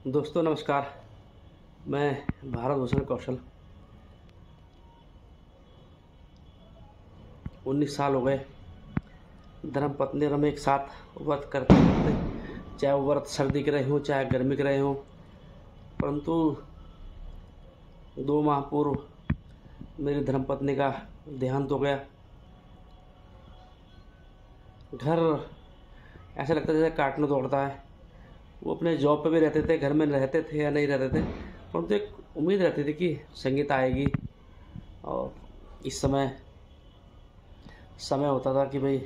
दोस्तों नमस्कार। मैं भारत भूषण कौशल। 19 साल हो गए धर्मपत्नी और हम एक साथ व्रत करते करते, चाहे वो व्रत सर्दी के रहे हों चाहे गर्मी के रहे हों। परंतु 2 माह पूर्व मेरी धर्मपत्नी का देहांत हो गया। घर ऐसा लगता है जैसे काटने दौड़ता है। वो अपने जॉब पे भी रहते थे, घर में रहते थे या नहीं रहते थे, परंतु एक उम्मीद रहती थी कि संगीता आएगी। और इस समय समय होता था कि भाई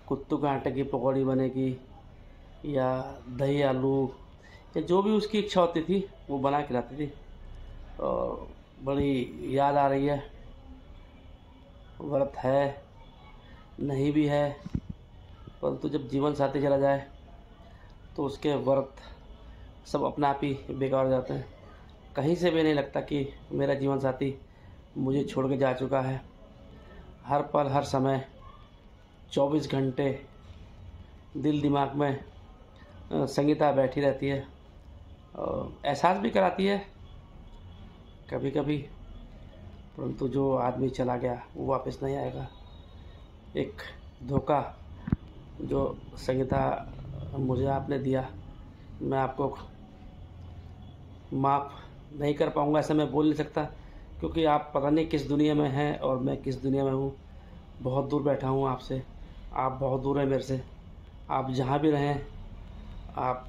कुत्तू के आटे की पकौड़ी बनेगी या दही आलू या जो भी उसकी इच्छा होती थी वो बना के लाती थी। और बड़ी याद आ रही है। व्रत है नहीं भी है, परंतु जब जीवन साथी चला जाए तो उसके व्रत सब अपने आप ही बेकार हो जाते हैं। कहीं से भी नहीं लगता कि मेरा जीवन साथी मुझे छोड़ के जा चुका है। हर पल हर समय 24 घंटे दिल दिमाग में संगीता बैठी रहती है और एहसास भी कराती है कभी कभी। परंतु जो आदमी चला गया वो वापस नहीं आएगा। एक धोखा जो संगीता मुझे आपने दिया, मैं आपको माफ़ नहीं कर पाऊँगा, ऐसा मैं बोल नहीं सकता, क्योंकि आप पता नहीं किस दुनिया में हैं और मैं किस दुनिया में हूँ। बहुत दूर बैठा हूँ आपसे, आप बहुत दूर हैं मेरे से। आप जहाँ भी रहें, आप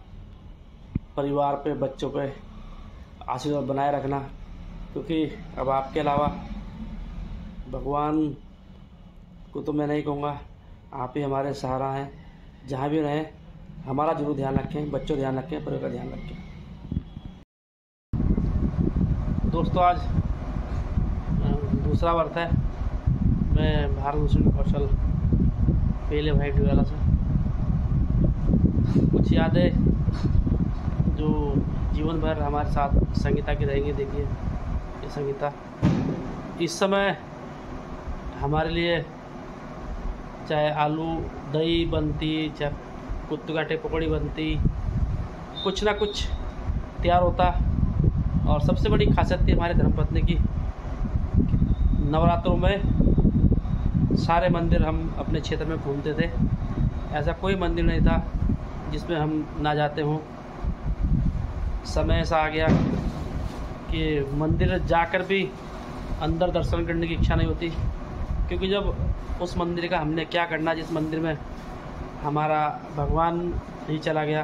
परिवार पे बच्चों पे आशीर्वाद बनाए रखना, क्योंकि अब आपके अलावा भगवान को तो मैं नहीं कहूँगा, आप ही हमारे सहारा हैं। जहाँ भी रहें हमारा ज़रूर ध्यान रखें, बच्चों का ध्यान रखें, परिवार का ध्यान रखें। दोस्तों आज दूसरा व्रत है। मैं भारत भूषण कौशल पहले भाई डुवाला से कुछ यादें जो जीवन भर हमारे साथ संगीता की रहेंगी। देखिए ये संगीता इस समय हमारे लिए चाहे आलू दही बनती, चाहे कुत्तू काटे पकौड़ी बनती, कुछ ना कुछ तैयार होता। और सबसे बड़ी खासियत थी हमारे धर्मपत्नी की, नवरात्रों में सारे मंदिर हम अपने क्षेत्र में घूमते थे। ऐसा कोई मंदिर नहीं था जिसमें हम ना जाते हों। समय ऐसा आ गया कि मंदिर जाकर भी अंदर दर्शन करने की इच्छा नहीं होती, क्योंकि जब उस मंदिर का हमने क्या करना जिस मंदिर में हमारा भगवान ही चला गया,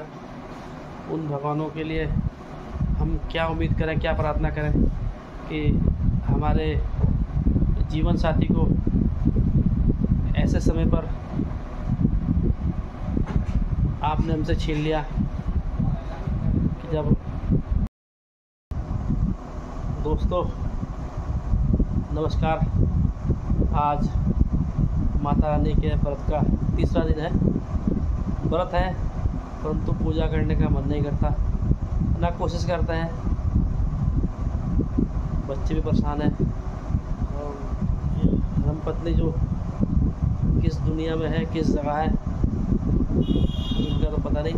उन भगवानों के लिए हम क्या उम्मीद करें, क्या प्रार्थना करें कि हमारे जीवन साथी को ऐसे समय पर आपने हमसे छीन लिया कि जब। दोस्तों नमस्कार। आज माता रानी के व्रत का तीसरा दिन है। व्रत है परंतु पूजा करने का मन नहीं करता, ना कोशिश करते हैं। बच्चे भी परेशान हैं और धर्मपत्नी जो किस दुनिया में है, किस जगह है, उनका तो पता नहीं।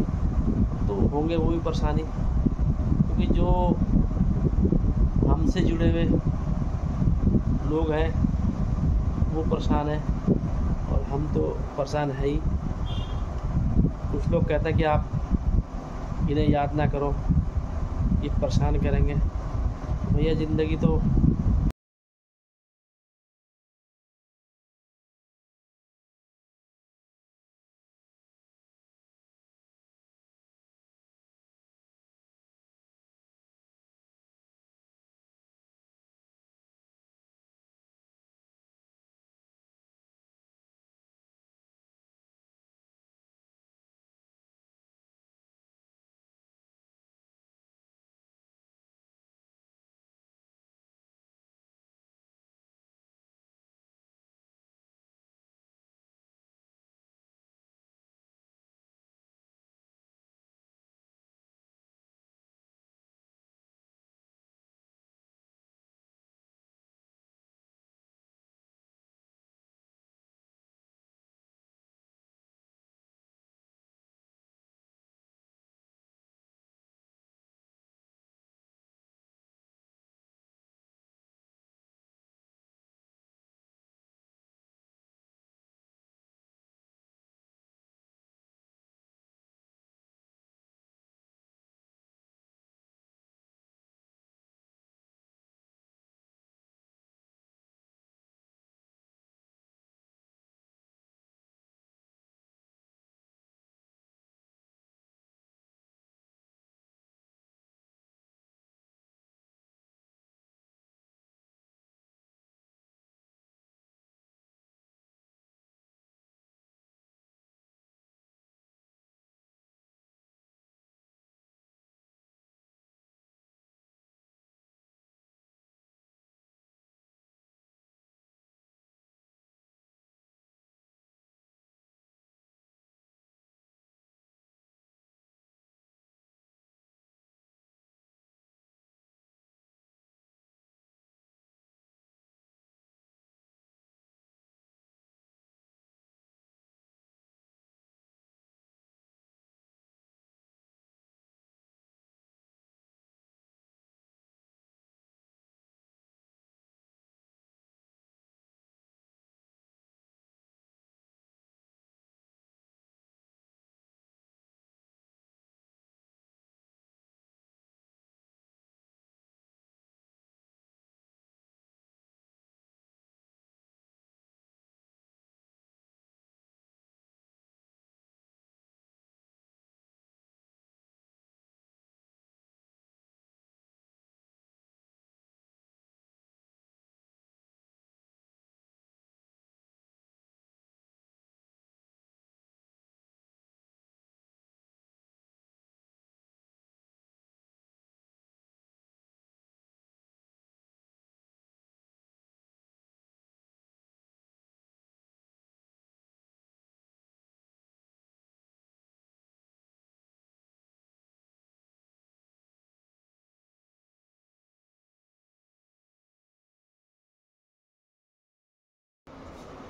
तो होंगे वो भी परेशानी, क्योंकि जो हमसे जुड़े हुए लोग हैं वो परेशान हैं और हम तो परेशान है ही। कुछ लोग कहते हैं कि आप इन्हें याद ना करो, ये परेशान करेंगे। भैया ज़िंदगी तो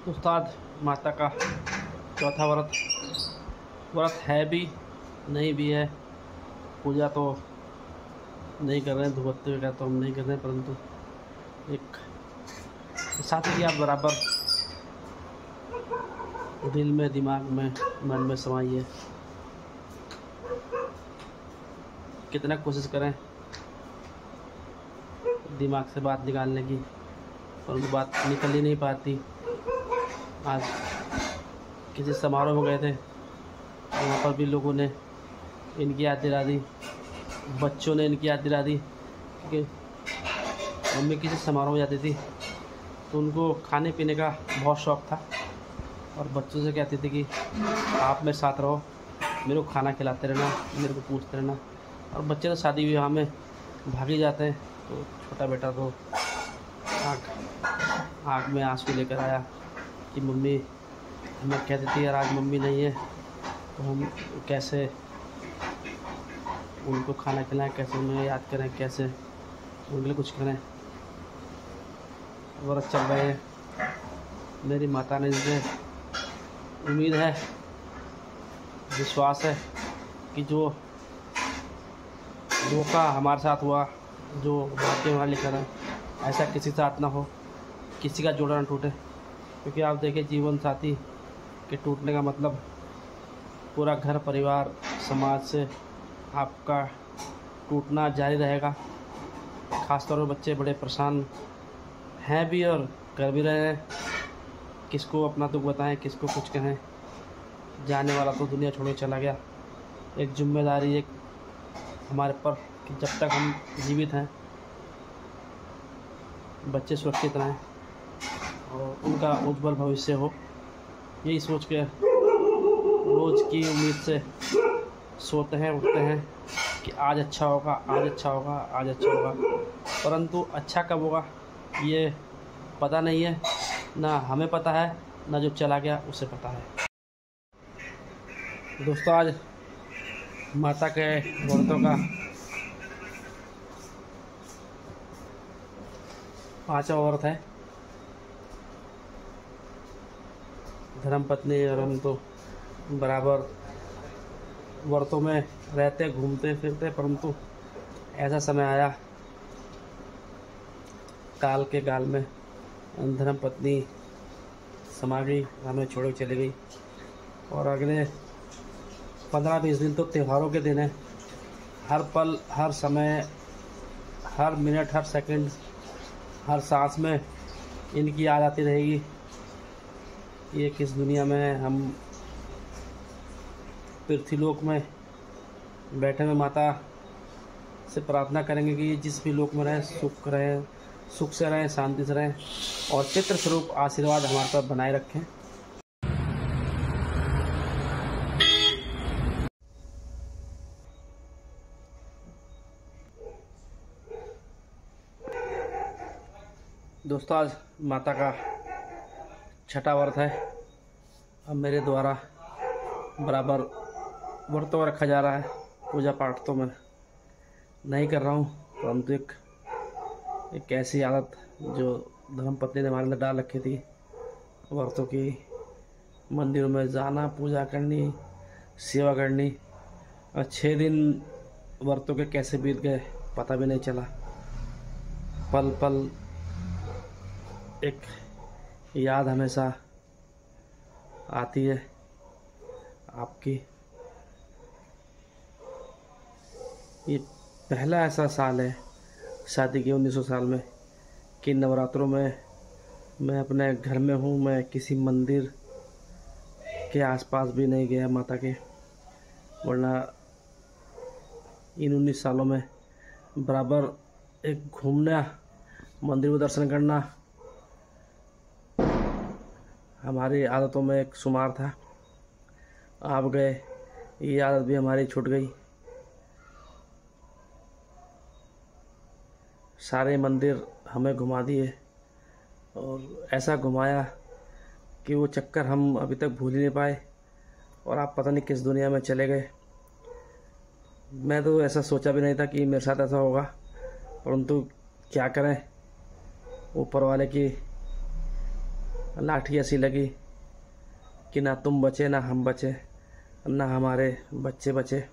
उस्ताद माता का चौथा व्रत है भी नहीं भी है। पूजा तो नहीं कर रहे हैं, धुबत्ते का तो हम नहीं कर रहे हैं, परंतु एक साथ ही आप बराबर दिल में, दिमाग में, मन में समाइए। कितना कोशिश करें दिमाग से बात निकालने की, परंतु बात निकल ही नहीं पाती। आज किसी समारोह में गए थे, वहाँ पर भी लोगों ने इनकी याद दिला दी, बच्चों ने इनकी याद दिला दी कि मम्मी किसी समारोह में जाती थी तो उनको खाने पीने का बहुत शौक़ था, और बच्चों से कहती थी कि आप मेरे साथ रहो, मेरे को खाना खिलाते रहना, मेरे को पूछते रहना। और बच्चे तो शादी विवाह में भाग ही जाते हैं, तो छोटा बेटा तो आँख में आंसू लेकर आया कि मम्मी हमें कहती थी यार आज मम्मी नहीं है, तो हम कैसे उनको खाना खिलाएं, कैसे उन्हें याद करें, कैसे उनके लिए कुछ करें। व्रत चल रहे हैं। मेरी माता ने मुझे उम्मीद है, विश्वास है कि जो धोखा हमारे साथ हुआ, जो भाग्य हमारे लिखा है, ऐसा किसी के साथ ना हो, किसी का जोड़ा ना टूटे। क्योंकि आप देखिए जीवन साथी के टूटने का मतलब पूरा घर परिवार समाज से आपका टूटना जारी रहेगा। ख़ासतौर पर बच्चे बड़े परेशान हैं भी और कर भी रहे हैं। किसको अपना दुख बताएं, किसको कुछ कहें। जाने वाला तो दुनिया छोड़ के चला गया। एक जिम्मेदारी एक हमारे पर कि जब तक हम जीवित हैं बच्चे सुरक्षित रहें और उनका उज्जवल भविष्य हो, यही सोच के रोज़ की उम्मीद से सोते हैं, उठते हैं कि आज अच्छा होगा, आज अच्छा होगा, आज अच्छा होगा। परंतु अच्छा कब होगा ये पता नहीं है, ना हमें पता है, ना जो चला गया उसे पता है। दोस्तों, आज माता के व्रतों का 5वां व्रत है। धर्मपत्नी और हम तो बराबर व्रतों में रहते, घूमते फिरते, परंतु ऐसा समय आया काल के गाल में धर्मपत्नी समा गई, हमें छोड़ के चली गई। और अगले 15-20 दिन तो त्योहारों के दिन हैं। हर पल, हर समय, हर मिनट, हर सेकंड, हर सांस में इनकी याद आती रहेगी। ये किस दुनिया में है, हम पृथ्वीलोक में बैठे हुए माता से प्रार्थना करेंगे कि ये जिस भी लोक में रहें सुख से रहें, शांति से रहें और पितृ स्वरूप आशीर्वाद हमारे पर बनाए रखें। दोस्तों, आज माता का 6वां व्रत है। अब मेरे द्वारा बराबर व्रतों रखा जा रहा है। पूजा पाठ तो मैं नहीं कर रहा हूँ, परंतु एक ऐसी आदत जो धर्मपत्नी ने हमारे अंदर डाल रखी थी, व्रतों की, मंदिरों में जाना, पूजा करनी, सेवा करनी। और 6 दिन व्रतों के कैसे बीत गए पता भी नहीं चला। पल पल एक याद हमेशा आती है आपकी। ये पहला ऐसा साल है शादी के 1900 साल में कि नवरात्रों में मैं अपने घर में हूँ। मैं किसी मंदिर के आसपास भी नहीं गया माता के, वरना इन 19 सालों में बराबर एक घूमना, मंदिर में दर्शन करना हमारी आदतों में एक शुमार था। आप गए, ये आदत भी हमारी छूट गई। सारे मंदिर हमें घुमा दिए और ऐसा घुमाया कि वो चक्कर हम अभी तक भूल ही नहीं पाए और आप पता नहीं किस दुनिया में चले गए। मैं तो ऐसा सोचा भी नहीं था कि मेरे साथ ऐसा होगा, परंतु क्या करें, ऊपर वाले की लाठी ऐसी लगी कि ना तुम बचे ना हम बचे ना हमारे बच्चे बचे।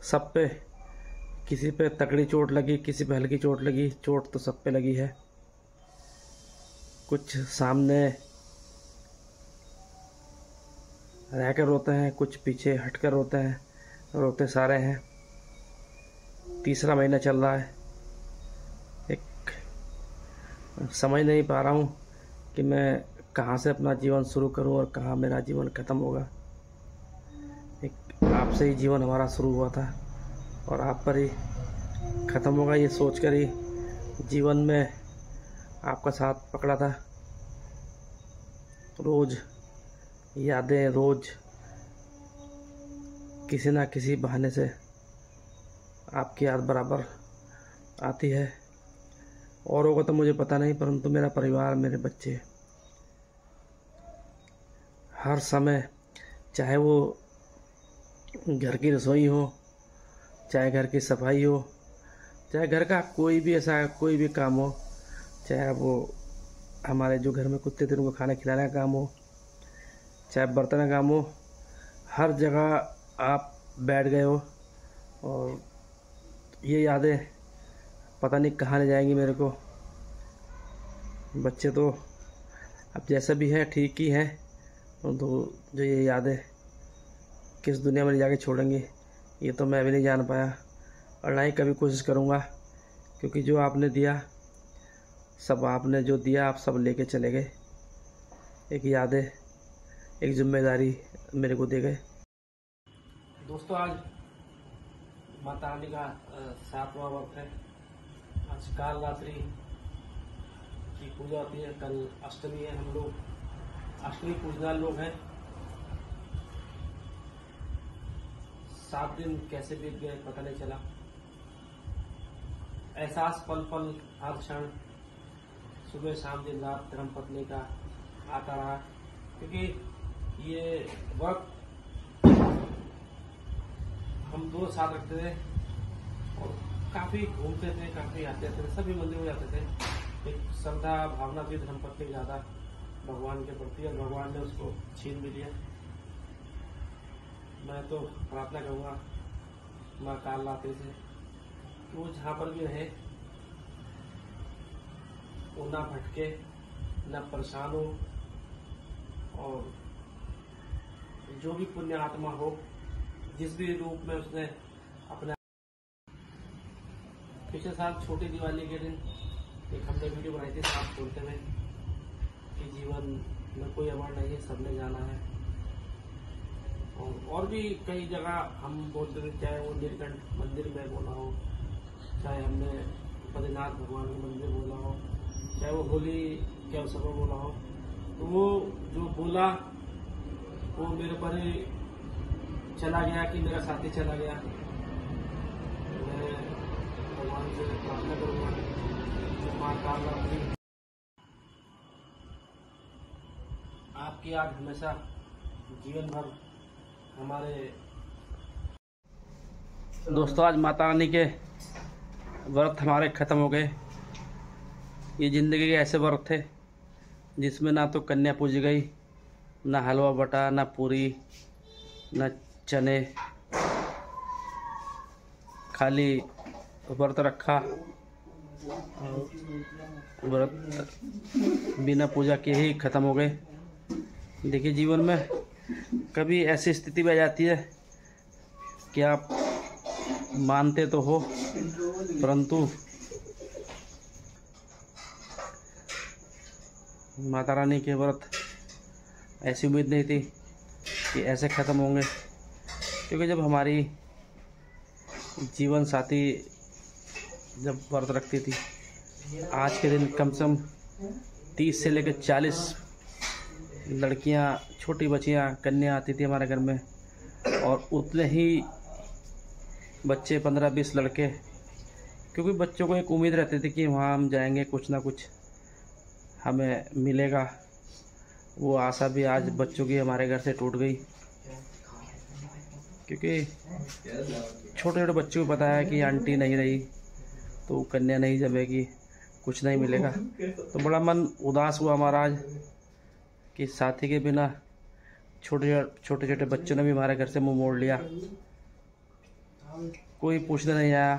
सब पे, किसी पे तगड़ी चोट लगी, किसी पे हल्की चोट लगी, चोट तो सब पे लगी है। कुछ सामने रह कर रोते हैं, कुछ पीछे हट कर रोते हैं, रोते सारे हैं। तीसरा महीना चल रहा है। एक समझ नहीं पा रहा हूँ कि मैं कहाँ से अपना जीवन शुरू करूँ और कहाँ मेरा जीवन ख़त्म होगा। एक आपसे ही जीवन हमारा शुरू हुआ था और आप पर ही ख़त्म होगा, ये सोचकर ही जीवन में आपका साथ पकड़ा था। रोज़ यादें, रोज़ किसी ना किसी बहाने से आपकी याद बराबर आती है। औरों को तो मुझे पता नहीं, परंतु मेरा परिवार, मेरे बच्चे हर समय, चाहे वो घर की रसोई हो, चाहे घर की सफाई हो, चाहे घर का कोई भी ऐसा कोई भी काम हो, चाहे वो हमारे जो घर में कुत्ते थे उनको खाना खिलाने का काम हो, चाहे बर्तन का काम हो, हर जगह आप बैठ गए हो। और ये यादें पता नहीं कहाँ ले जाएंगी मेरे को। बच्चे तो अब जैसा भी है ठीक ही हैं, तो जो ये यादें किस दुनिया में ले जाके छोड़ेंगी ये तो मैं भी नहीं जान पाया, और ना ही कभी कोशिश करूँगा, क्योंकि जो आपने दिया, सब आपने जो दिया आप सब लेके चले गए। एक यादें, एक जिम्मेदारी मेरे को दे गए। दोस्तों, आज माता रानी का 7वां व्रत है। आज काल रात्रि की पूजा होती है, कल अष्टमी है। हम लोग अष्टमी पूजने लोग हैं। 7 दिन कैसे बीत गए पता नहीं चला। एहसास पल पल, हर क्षण, सुबह शाम दिन रात धर्मपत्नी का आता रहा, क्योंकि ये वक्त हम 2 साल रखते थे और काफ़ी घूमते थे, काफ़ी आते थे, सभी मंदिर में जाते थे। एक श्रद्धा भावना थी धर्मपत्नी की ज़्यादा भगवान के प्रति, और भगवान ने उसको छीन भी लिया। मैं तो प्रार्थना करूँगा माँ काल रात्रि से कि वो जहाँ पर भी रहे वो ना भटके, ना परेशान हो, और जो भी पुण्य आत्मा हो, जिस भी रूप में उसने अपने पिछले साल छोटी दिवाली के दिन एक हमने वीडियो बनाई थी सांप छोड़ते हुए कि जीवन में कोई अमर नहीं है, सबने जाना है। और भी कई जगह हम बोलते थे, चाहे वो नीलकंठ मंदिर में बोला हो, चाहे हमने बद्रीनाथ भगवान के मंदिर बोला हो, चाहे वो होली के अवसर पर बोला हो, तो वो जो बोला वो मेरे पर ही चला गया कि मेरा साथी चला गया। मैं भगवान से प्रार्थना करूँगा कि माँ काल रात्रि आपकी याद हमेशा जीवन भर हमारे। दोस्तों, आज माता रानी के व्रत हमारे ख़त्म हो गए। ये ज़िंदगी के ऐसे व्रत थे जिसमें ना तो कन्या पूजी गई, ना हलवा बटा, ना पूरी, ना चने, खाली व्रत रखा। व्रत बिना पूजा के ही ख़त्म हो गए। देखिए, जीवन में कभी ऐसी स्थिति भी आ जाती है कि आप मानते तो हो, परंतु माता रानी के व्रत ऐसी उम्मीद नहीं थी कि ऐसे ख़त्म होंगे, क्योंकि जब हमारी जीवन साथी जब व्रत रखती थी, आज के दिन कम से कम 30 से लेकर 40 लड़कियां, छोटी बच्चियां, कन्या आती थी हमारे घर में, और उतने ही बच्चे 15-20 लड़के, क्योंकि बच्चों को एक उम्मीद रहती थी कि वहाँ हम जाएंगे, कुछ ना कुछ हमें मिलेगा। वो आशा भी आज बच्चों की हमारे घर से टूट गई, क्योंकि छोटे छोटे बच्चों को पता है कि आंटी नहीं रही तो कन्या नहीं जमेगी, कुछ नहीं मिलेगा। तो बड़ा मन उदास हुआ हमारा आज कि साथी के बिना छोटे छोटे बच्चों ने भी हमारे घर से मुंह मोड़ लिया। कोई पूछने नहीं आया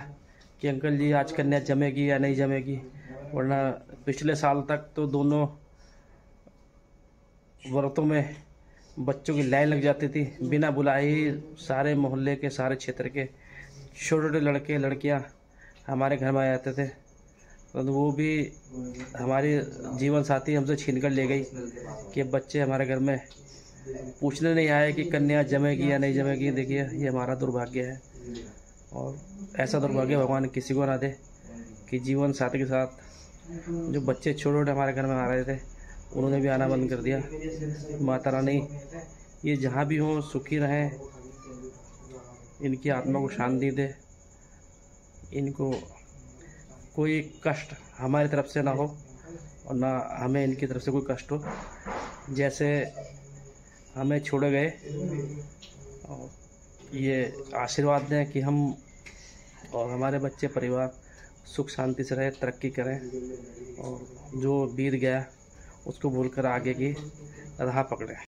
कि अंकल जी आज कन्या जमेगी या नहीं जमेगी, वरना पिछले साल तक तो दोनों व्रतों में बच्चों की लाइन लग जाती थी। बिना बुलाए ही सारे मोहल्ले के, सारे क्षेत्र के छोटे छोटे लड़के लड़कियां हमारे घर में आ जाते थे। तो वो भी हमारी जीवन साथी हमसे छीन कर ले गई कि बच्चे हमारे घर में पूछने नहीं आए कि कन्या जमेगी या नहीं जमेगी। देखिए ये हमारा दुर्भाग्य है, और ऐसा दुर्भाग्य भगवान किसी को ना दे कि जीवन साथी के साथ जो बच्चे छोटे छोटे हमारे घर में आ रहे थे उन्होंने भी आना बंद कर दिया। माता रानी ये जहाँ भी हों सुखी रहें, इनकी आत्मा को शांति दे, इनको कोई कष्ट हमारी तरफ से ना हो और ना हमें इनकी तरफ से कोई कष्ट हो। जैसे हमें छोड़े गए, और ये आशीर्वाद दें कि हम और हमारे बच्चे परिवार सुख शांति से रहे, तरक्की करें, और जो बीत गया उसको भूलकर आगे की राह पकड़ें।